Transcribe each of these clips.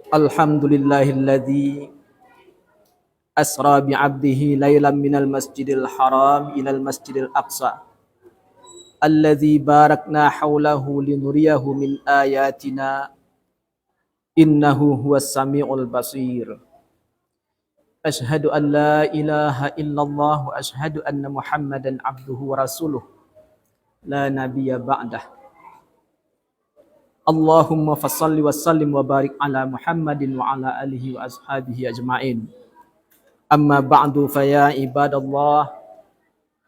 Alhamdulillahilladzi asra bi'abdihi laylan minal masjidil haram ilal masjidil aqsa alladzi barakna hawlahu linuriyahu min ayatina innahu huwas sami'ul basir. Ashhadu an la ilaha illallah wa ashhadu anna Muhammadan abduhu wa rasuluh la nabiyya ba'dah. Allahumma fassalli wa sallim wa barik ala Muhammadin wa ala alihi wa ashabihi ajma'in. Amma ba'du fa ya ibadallah,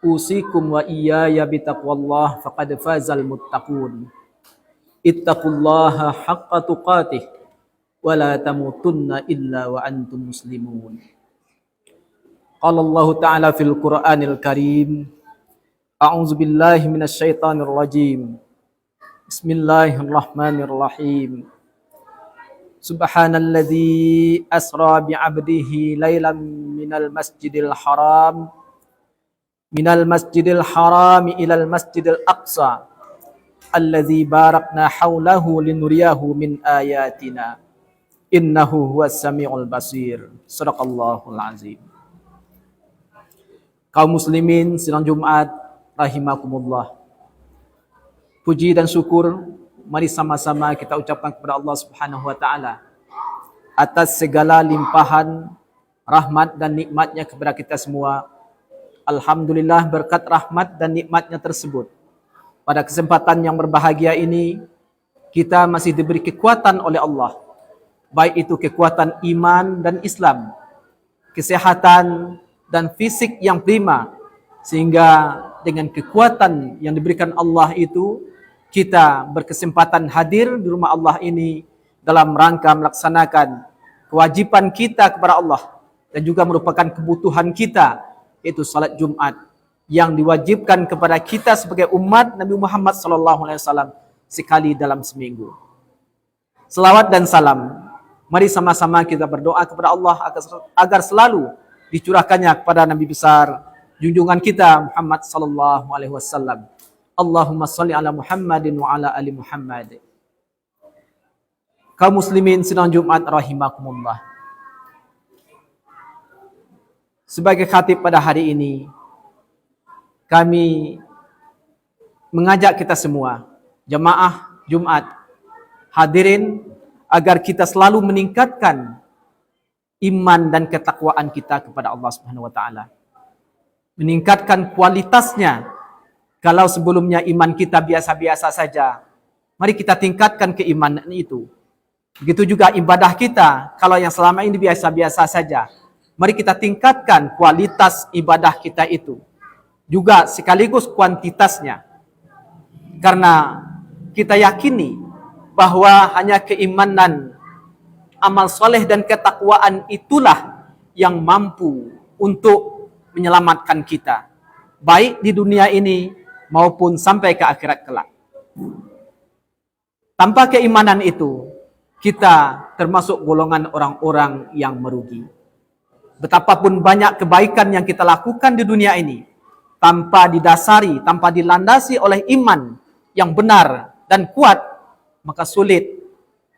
usikum wa iyaya bitaqwallah faqad fazal muttaqun. Ittaqullaha haqqa tuqatih wa la tamutunna illa wa antum muslimun. Qala Allah Ta'ala fil Qur'anil Karim, a'udzu billahi minasy syaithanir rajim. Bismillahirrahmanirrahim. Subhanalladzi asra bi'abdihi laylan minal masjidil haram ilal masjidil aqsa alladzi barakna hawlahu linuriyahu min ayatina innahu huwas sami'ul basir. Shadaqallahul azim. Kaum muslimin sidang Jumat rahimakumullah. Puji dan syukur mari sama-sama kita ucapkan kepada Allah Subhanahu wa taala atas segala limpahan rahmat dan nikmatnya kepada kita semua. Alhamdulillah, berkat rahmat dan nikmatnya tersebut, pada kesempatan yang berbahagia ini kita masih diberi kekuatan oleh Allah, baik itu kekuatan iman dan Islam, kesehatan dan fisik yang prima, sehingga dengan kekuatan yang diberikan Allah itu kita berkesempatan hadir di rumah Allah ini dalam rangka melaksanakan kewajiban kita kepada Allah dan juga merupakan kebutuhan kita, yaitu salat Jumat yang diwajibkan kepada kita sebagai umat Nabi Muhammad SAW sekali dalam seminggu. Selawat dan salam, mari sama-sama kita berdoa kepada Allah agar selalu dicurahkannya kepada Nabi besar junjungan kita Muhammad SAW. Allahumma salli ala Muhammadin wa ala ali Muhammad. Kaum muslimin sidang Jumat rahimakumullah. Sebagai khatib pada hari ini, kami mengajak kita semua, jamaah Jumat, hadirin, agar kita selalu meningkatkan iman dan ketakwaan kita kepada Allah Subhanahu wa taala. Meningkatkan kualitasnya. Kalau sebelumnya iman kita biasa-biasa saja, mari kita tingkatkan keimanan itu. Begitu juga ibadah kita, kalau yang selama ini biasa-biasa saja, mari kita tingkatkan kualitas ibadah kita itu. Juga sekaligus kuantitasnya. Karena kita yakini bahwa hanya keimanan, amal soleh dan ketakwaan itulah yang mampu untuk menyelamatkan kita, baik di dunia ini maupun sampai ke akhirat kelak. Tanpa keimanan itu, kita termasuk golongan orang-orang yang merugi. Betapapun banyak kebaikan yang kita lakukan di dunia ini, tanpa didasari, tanpa dilandasi oleh iman yang benar dan kuat, maka sulit.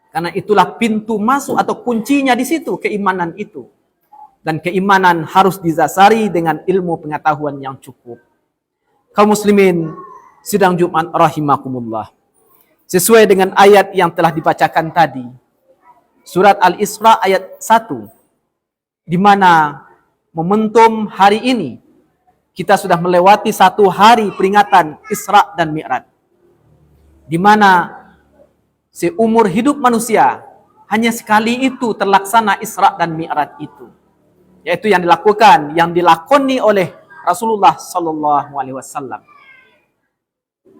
Karena itulah pintu masuk atau kuncinya di situ, keimanan itu. Dan keimanan harus didasari dengan ilmu pengetahuan yang cukup. Kaum muslimin sidang Jumat rahimakumullah. Sesuai dengan ayat yang telah dibacakan tadi, surat Al-Isra ayat 1, di mana momentum hari ini kita sudah melewati satu hari peringatan Isra dan Mi'raj, di mana seumur hidup manusia hanya sekali itu terlaksana Isra dan Mi'raj itu, yaitu yang dilakoni oleh Rasulullah Sallallahu Alaihi Wasallam.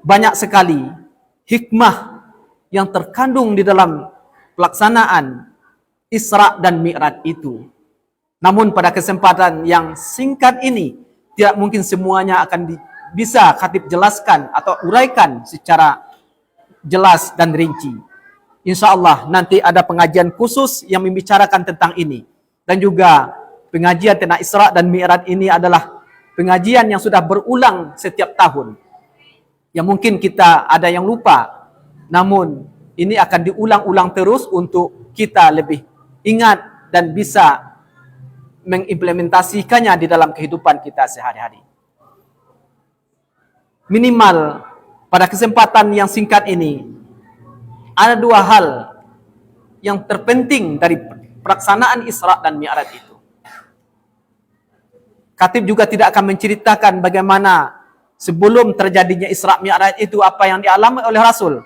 Banyak sekali hikmah yang terkandung di dalam pelaksanaan Isra dan Mi'raj itu. Namun pada kesempatan yang singkat ini, tidak mungkin semuanya akan bisa khatib jelaskan atau uraikan secara jelas dan rinci. Insya Allah nanti ada pengajian khusus yang membicarakan tentang ini. Dan juga pengajian tentang Isra dan Mi'raj ini adalah pengajian yang sudah berulang setiap tahun. Yang mungkin kita ada yang lupa. Namun ini akan diulang-ulang terus untuk kita lebih ingat dan bisa mengimplementasikannya di dalam kehidupan kita sehari-hari. Minimal pada kesempatan yang singkat ini, ada dua hal yang terpenting dari pelaksanaan Isra dan Mi'raj itu. Khatib juga tidak akan menceritakan bagaimana sebelum terjadinya Isra Mi'raj itu apa yang dialami oleh Rasul.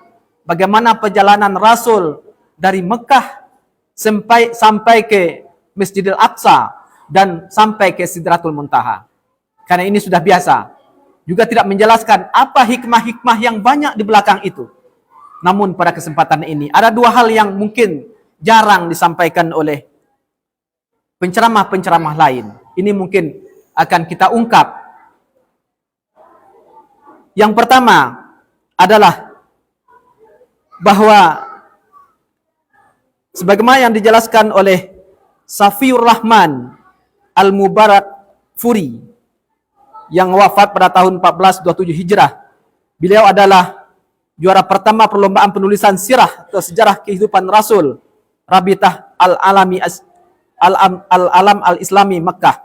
Bagaimana perjalanan Rasul dari Mekah sampai ke Masjidil Aqsa dan sampai ke Sidratul Muntaha. Karena ini sudah biasa. Juga tidak menjelaskan apa hikmah-hikmah yang banyak di belakang itu. Namun pada kesempatan ini ada dua hal yang mungkin jarang disampaikan oleh penceramah-penceramah lain. Ini mungkin akan kita ungkap. Yang pertama adalah bahwa sebagaimana yang dijelaskan oleh Safiur Rahman Al-Mubarak Furi yang wafat pada tahun 1427 Hijrah. Beliau adalah juara pertama perlombaan penulisan sirah atau sejarah kehidupan Rasul Rabitah Al-Alam Al-Islami Makkah.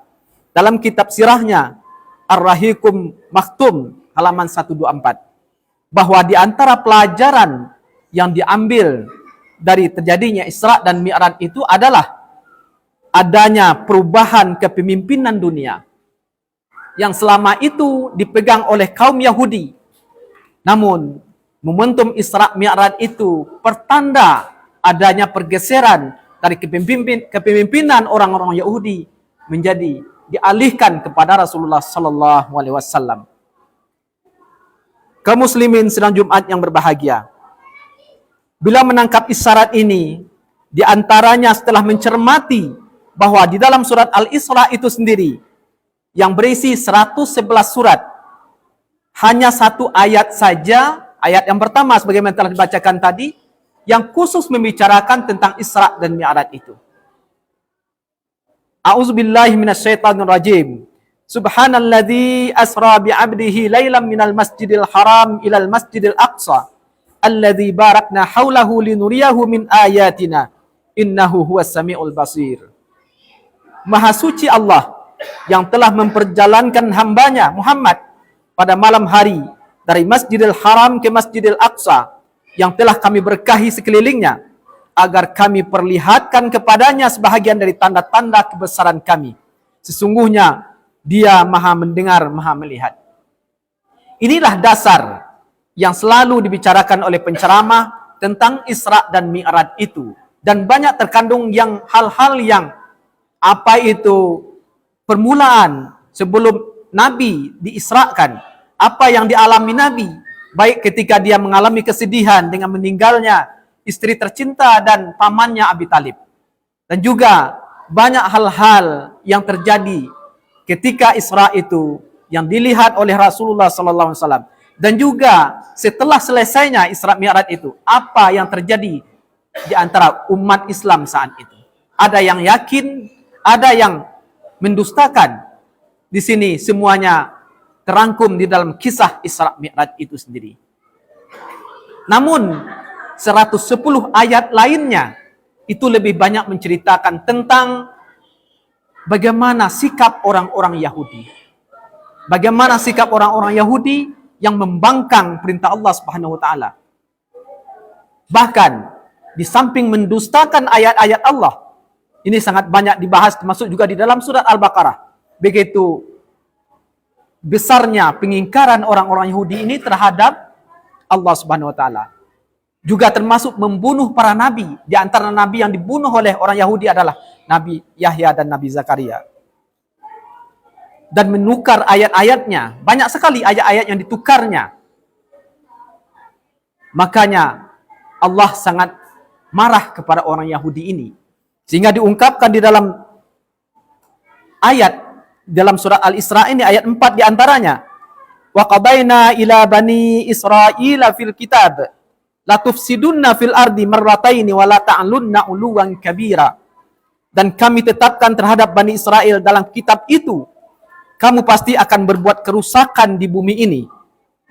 Dalam kitab sirahnya Ar-Rahikum Maktum halaman 124, bahwa di antara pelajaran yang diambil dari terjadinya Isra dan Mi'raj itu adalah adanya perubahan kepemimpinan dunia yang selama itu dipegang oleh kaum Yahudi. Namun momentum Isra Mi'raj itu pertanda adanya pergeseran dari kepemimpinan orang-orang Yahudi menjadi dialihkan kepada Rasulullah sallallahu alaihi wasallam. Kaum muslimin sidang Jumat yang berbahagia, bila menangkap isyarat ini, di antaranya setelah mencermati bahwa di dalam surat Al-Isra itu sendiri yang berisi 111 surat, hanya satu ayat saja, ayat yang pertama sebagaimana telah dibacakan tadi, yang khusus membicarakan tentang Isra dan Mi'raj itu. A'udzubillahi minasyaitonir rajim. Subhanalladzi asra bi'abdihi lailan minal masjidil haram ilal masjidil aqsa alladzi barakna haulahu linuriyahu min ayatina innahu huwas samiul basir. Maha suci Allah yang telah memperjalankan hambanya Muhammad pada malam hari dari Masjidil Haram ke Masjidil Aqsa yang telah kami berkahi sekelilingnya, agar kami perlihatkan kepadanya sebahagian dari tanda-tanda kebesaran kami. Sesungguhnya Dia Maha mendengar, Maha melihat. Inilah dasar yang selalu dibicarakan oleh penceramah tentang Isra dan Mi'raj itu. Dan banyak terkandung yang hal-hal yang apa itu permulaan sebelum Nabi diisrakan, apa yang dialami Nabi, baik ketika dia mengalami kesedihan dengan meninggalnya istri tercinta dan pamannya Abi Talib. Dan juga banyak hal-hal yang terjadi ketika Isra itu yang dilihat oleh Rasulullah sallallahu alaihi wasallam. Dan juga setelah selesainya Isra Mi'raj itu, apa yang terjadi di antara umat Islam saat itu. Ada yang yakin, ada yang mendustakan. Di sini semuanya terangkum di dalam kisah Isra Mi'raj itu sendiri. Namun 110 ayat lainnya itu lebih banyak menceritakan tentang bagaimana sikap orang-orang Yahudi. Bagaimana sikap orang-orang Yahudi yang membangkang perintah Allah Subhanahu wa taala. Bahkan di samping mendustakan ayat-ayat Allah, ini sangat banyak dibahas termasuk juga di dalam surat Al-Baqarah. Begitu besarnya pengingkaran orang-orang Yahudi ini terhadap Allah Subhanahu wa taala. Juga termasuk membunuh para nabi. Di antara nabi yang dibunuh oleh orang Yahudi adalah Nabi Yahya dan Nabi Zakaria. Dan menukar ayat-ayatnya. Banyak sekali ayat-ayat yang ditukarnya. Makanya Allah sangat marah kepada orang Yahudi ini. Sehingga diungkapkan di dalam ayat, dalam surat Al-Isra ini, ayat 4 di antaranya. Wa qadaina ila bani Israila fil kitab la tufsidunna fil ardi marrataini wa la ta'lunna uluwan kabira. Dan kami tetapkan terhadap Bani Israel dalam kitab itu, kamu pasti akan berbuat kerusakan di bumi ini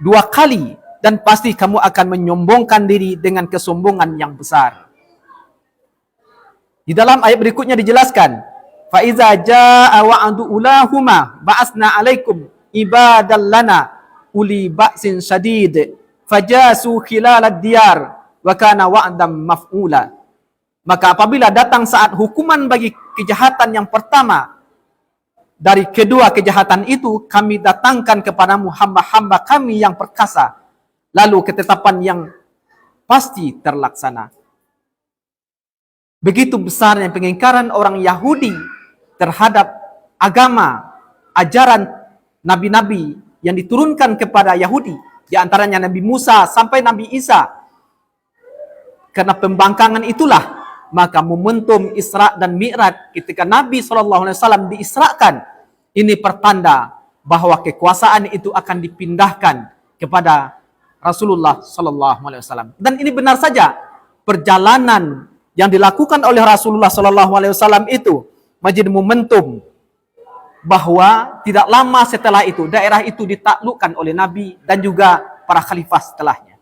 2 kali, dan pasti kamu akan menyombongkan diri dengan kesombongan yang besar. Di dalam ayat berikutnya dijelaskan, fa iza jaa wa'du ulahuma ba'asna 'alaikum ibadal lana uli ba'sin syadid fajasu khilalad diyar wa kana wa'dam maf'ula. Maka apabila datang saat hukuman bagi kejahatan yang pertama dari kedua kejahatan itu, kami datangkan kepadamu hamba-hamba kami yang perkasa, lalu ketetapan yang pasti terlaksana. Begitu besarnya pengingkaran orang Yahudi terhadap agama, ajaran nabi-nabi yang diturunkan kepada Yahudi, di antaranya Nabi Musa sampai Nabi Isa. Karena pembangkangan itulah, maka momentum Isra dan Mi'raj ketika Nabi SAW diisrakan, ini pertanda bahwa kekuasaan itu akan dipindahkan kepada Rasulullah SAW. Dan ini benar saja, perjalanan yang dilakukan oleh Rasulullah SAW itu menjadi momentum bahwa tidak lama setelah itu daerah itu ditaklukkan oleh Nabi dan juga para khalifah setelahnya.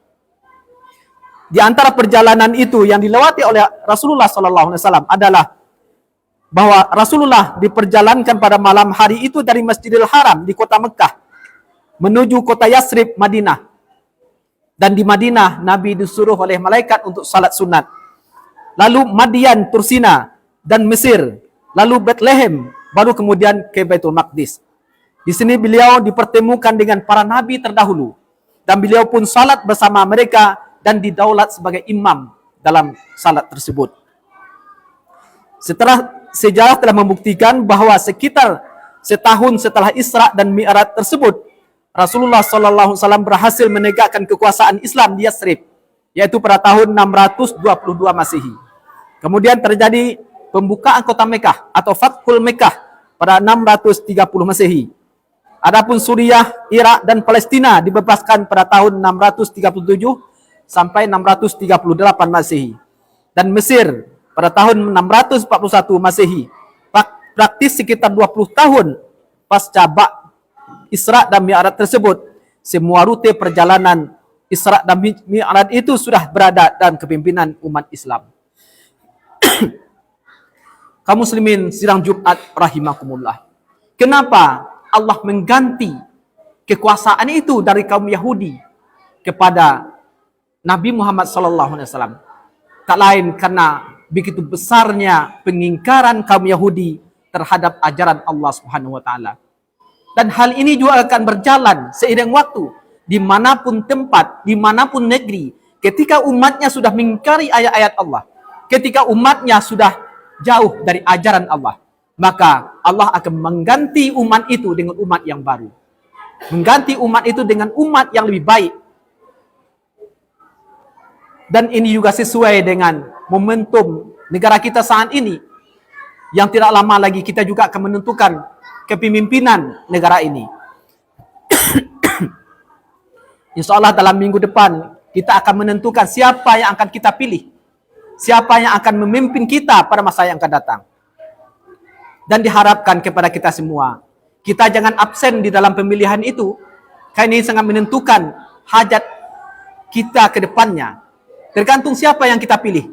Di antara perjalanan itu yang dilewati oleh Rasulullah SAW adalah bahwa Rasulullah diperjalankan pada malam hari itu dari Masjidil Haram di kota Mekah menuju kota Yasrib, Madinah. Dan di Madinah Nabi disuruh oleh malaikat untuk salat sunat. Lalu Madian, Tursina dan Mesir, lalu Bethlehem, baru kemudian ke Baitul Maqdis. Di sini beliau dipertemukan dengan para nabi terdahulu dan beliau pun salat bersama mereka dan didaulat sebagai imam dalam salat tersebut. Sejarah telah membuktikan bahwa sekitar setahun setelah Isra dan Mi'raj tersebut, Rasulullah SAW berhasil menegakkan kekuasaan Islam di Yasrib, yaitu pada tahun 622 Masehi. Kemudian terjadi pembukaan kota Mekah atau Fathul Mekah pada 630 Masehi. Adapun Suriah, Irak dan Palestina dibebaskan pada tahun 637 sampai 638 Masehi. Dan Mesir pada tahun 641 Masehi. Praktis sekitar 20 tahun pasca Isra dan Mi'raj tersebut, semua rute perjalanan Isra dan Mi'raj itu sudah berada dalam kepimpinan umat Islam. Kaum muslimin sidang Jumat rahimakumullah. Kenapa Allah mengganti kekuasaan itu dari kaum Yahudi kepada Nabi Muhammad SAW? Tak lain karena begitu besarnya pengingkaran kaum Yahudi terhadap ajaran Allah Subhanahu wa taala. Dan hal ini juga akan berjalan seiring waktu, dimanapun tempat, dimanapun negeri, ketika umatnya sudah mengingkari ayat-ayat Allah, ketika umatnya sudah jauh dari ajaran Allah, maka Allah akan mengganti umat itu dengan umat yang baru, mengganti umat itu dengan umat yang lebih baik. Dan ini juga sesuai dengan momentum negara kita saat ini, yang tidak lama lagi kita juga akan menentukan kepemimpinan negara ini. Insya Allah dalam minggu depan kita akan menentukan siapa yang akan kita pilih, siapa yang akan memimpin kita pada masa yang akan datang. Dan diharapkan kepada kita semua, kita jangan absen di dalam pemilihan itu, karena ini sangat menentukan hajat kita ke depannya. Tergantung siapa yang kita pilih.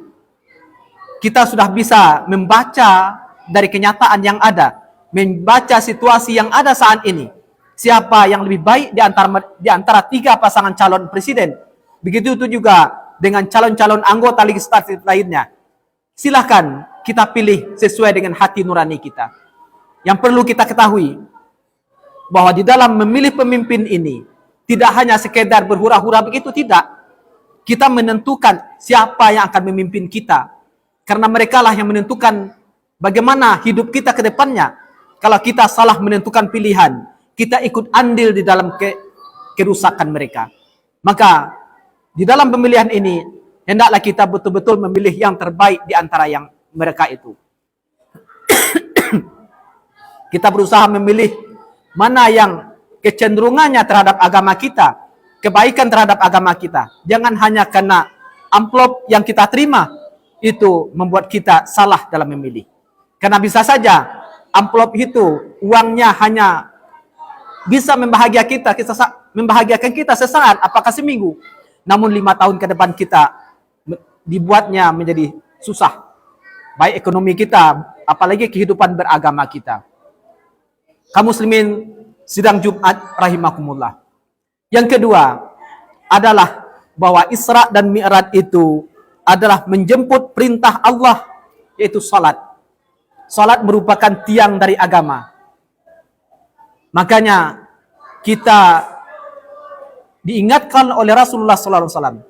Kita sudah bisa membaca dari kenyataan yang ada, membaca situasi yang ada saat ini, siapa yang lebih baik di antara tiga pasangan calon presiden. Begitu itu juga dengan calon-calon anggota legislatif lainnya. Silakan kita pilih sesuai dengan hati nurani kita. Yang perlu kita ketahui bahwa di dalam memilih pemimpin ini tidak hanya sekedar berhura-hura begitu, tidak. Kita menentukan siapa yang akan memimpin kita, karena mereka lah yang menentukan bagaimana hidup kita ke depannya. Kalau kita salah menentukan pilihan, kita ikut andil di dalam kerusakan mereka. Maka di dalam pemilihan ini, hendaklah kita betul-betul memilih yang terbaik di antara yang mereka itu. Kita berusaha memilih mana yang kecenderungannya terhadap agama kita, kebaikan terhadap agama kita. Jangan hanya karena amplop yang kita terima itu membuat kita salah dalam memilih. Karena bisa saja amplop itu uangnya hanya bisa membahagiakan kita sesaat, apakah seminggu. Namun 5 tahun ke depan kita dibuatnya menjadi susah. baik ekonomi kita, apalagi kehidupan beragama kita. Kaum muslimin sidang Jumat rahimakumullah. Yang kedua adalah bahwa Isra dan Mi'raj itu adalah menjemput perintah Allah, yaitu salat. Salat merupakan tiang dari agama. Makanya kita diingatkan oleh Rasulullah SAW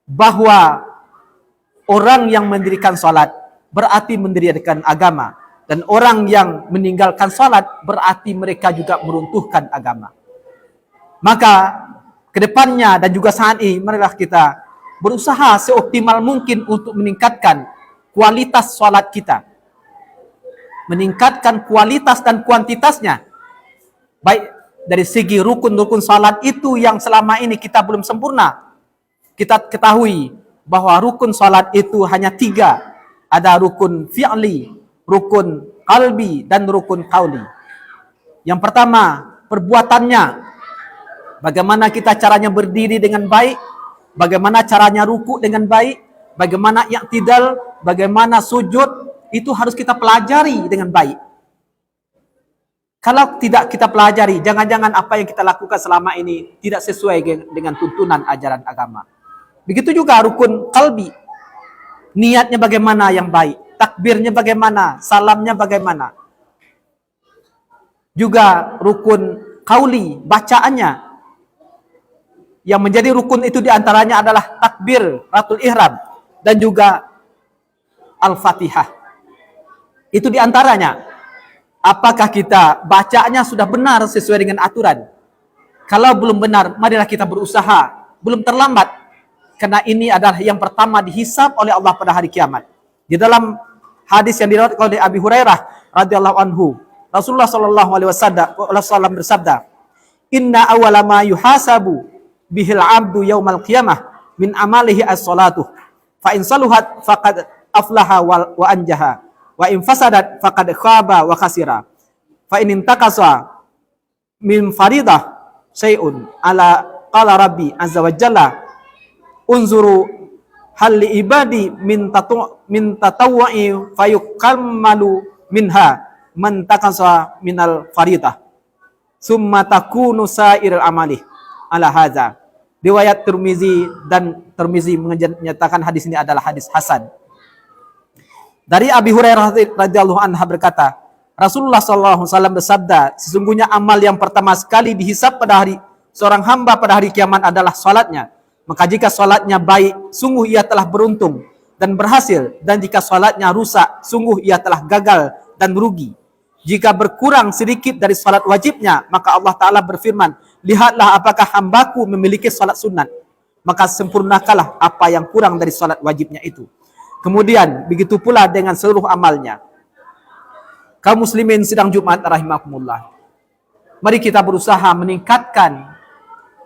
bahwa orang yang mendirikan salat berarti mendirikan agama, dan orang yang meninggalkan salat berarti mereka juga meruntuhkan agama. Maka kedepannya dan juga saat ini marilah kita berusaha seoptimal mungkin untuk meningkatkan kualitas salat kita, meningkatkan kualitas dan kuantitasnya, baik dari segi rukun-rukun salat itu yang selama ini kita belum sempurna. Kita ketahui bahwa rukun salat itu hanya 3. Ada rukun fi'li, rukun qalbi, dan rukun qauli. Yang pertama, perbuatannya. Bagaimana kita caranya berdiri dengan baik, bagaimana caranya ruku dengan baik, bagaimana i'tidal, bagaimana sujud, itu harus kita pelajari dengan baik. Kalau tidak kita pelajari, jangan-jangan apa yang kita lakukan selama ini tidak sesuai dengan tuntunan ajaran agama. Begitu juga rukun qalbi. Niatnya bagaimana yang baik, takbirnya bagaimana, salamnya bagaimana. Juga rukun qauli, bacaannya. Yang menjadi rukun itu diantaranya adalah takbir, ratul ihram, dan juga al-fatihah. Itu diantaranya. Apakah kita bacanya sudah benar sesuai dengan aturan? Kalau belum benar, marilah kita berusaha. Belum terlambat. Karena ini adalah yang pertama dihisab oleh Allah pada hari kiamat. Di dalam hadis yang diriwayatkan oleh Abi Hurairah radhiyallahu anhu, Rasulullah sallallahu alaihi wasallam bersabda, "Inna awwala ma yuhasabu bihil 'abdu yaumal qiyamah min amalihi as-salatu. Fa in saluhat faqad aflaha wa anjaha, wa in fasadat faqad khaba wa khasira. Fa in intaqasa min faridah syai'un ala qala rabbi azza wa jalla unzuru hal li ibadi min tatawwa'i fayukammalu minha man takasa minal faridah summa takunu sa'irul amali ala hadza." Riwayat Tirmizi, dan Tirmizi menyatakan hadis ini adalah hadis hasan. Dari Abi Hurairah radhiyallahu anhu berkata, Rasulullah SAW bersabda, sesungguhnya amal yang pertama sekali dihisab pada hari seorang hamba pada hari kiamat adalah salatnya. Maka jika salatnya baik, sungguh ia telah beruntung dan berhasil. Dan jika salatnya rusak, sungguh ia telah gagal dan rugi. Jika berkurang sedikit dari salat wajibnya, maka Allah Ta'ala berfirman, lihatlah apakah hambaku memiliki salat sunat. Maka sempurnakanlah apa yang kurang dari salat wajibnya itu. Kemudian, begitu pula dengan seluruh amalnya. Kaum muslimin sidang Jumat rahimakumullah. Mari kita berusaha meningkatkan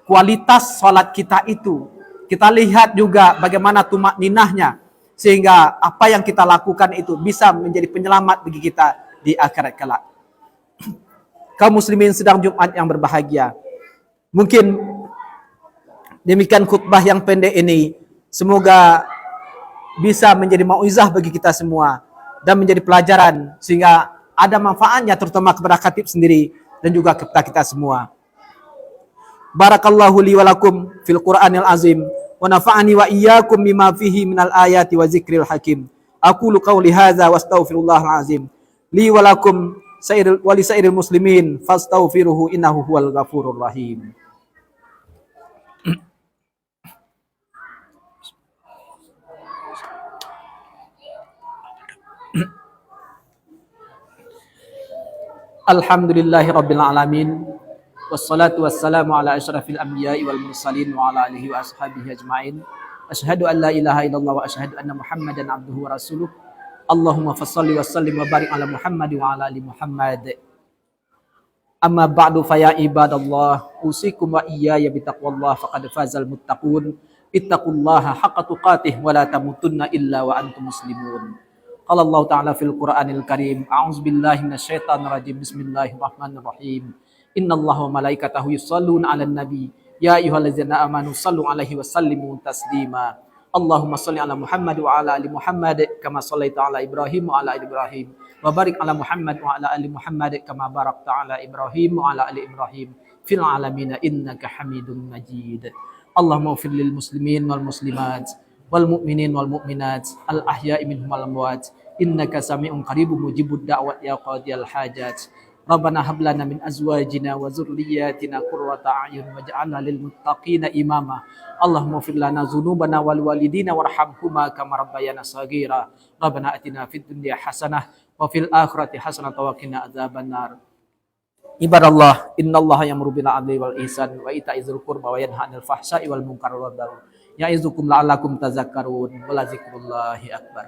kualitas salat kita itu. Kita lihat juga bagaimana tumak ninahnya, sehingga apa yang kita lakukan itu bisa menjadi penyelamat bagi kita di akhirat kelak. Kaum muslimin sedang Jumat yang berbahagia, mungkin demikian khutbah yang pendek ini, semoga bisa menjadi mauizah bagi kita semua dan menjadi pelajaran sehingga ada manfaatnya terutama kepada khatib sendiri dan juga kepada kita semua. Barakallahu li wa lakum fil Qur'anil azim wa nafa'ani wa iyyakum bima fihi minal ayati wa zikril hakim. Aqulu qawli hadza wa astaghfirullahal azim li wa lakum wa li sairil muslimin fastaghfiruhu innahu huwal ghafurur rahim. Alhamdulillahi rabbil alamin. Wassalatu wassalamu ala asyrafil anbiya'i wal mursalin wa ala alihi wa ashabihi ajma'in. Asyhadu an la ilaha illallah wa asyhadu anna Muhammadan abduhu wa rasuluh. Allahumma fassalli wa sallim wa barik ala Muhammad wa ala ali Muhammad. Amma ba'du fa ya ibadallah, usikum wa iyaya bitaqwallah faqad fazal muttaqun. Ittaqullaha haqqa tuqatih wa la tamutunna illa wa antum muslimun. Qala Allah Ta'ala fil Qur'anil Karim, a'udzubillahi minasyaitonir rajim. Bismillahirrahmanirrahim. Innallaha wa malaikatahu yusholluna 'alan nabi ya ayyuhallazina amanu shallu 'alaihi wa sallimu taslima. Allahumma salli ala Muhammad wa ala ali Muhammad kama sallaita ala Ibrahim wa ala ali Ibrahim wa barik ala Muhammad wa ala ali Muhammad kama barakta ala Ibrahim wa ala ali Ibrahim fil alamin innaka Hamidum Majid. Allahumma ighfir lil muslimin wal muslimat wal mu'minin wal mu'minat al ahya'i minhum wal amwat innaka sami'un qaribun mujibud da'wat ya qadiyal hajat. Rabbana hab lana min azwajina wa dzurriyyatina qurrata a'yun waj'alna lil muttaqina imama. Allahumma ighfir lana dzunubana wal walidina warhamhuma kama rabbayana shaghira. Rabbana atina fid dunya hasanah wa fil akhirati hasanah wa qina adzabannar. Ibadallah, innallaha ya'muru bil 'adli wal ihsan wa ita'iz dzil qurba wa yanha 'anil fahsya'i wal munkari wal baghi. Ya'izukum la'allakum tadhakkarun. Wa la dzikrullahi akbar.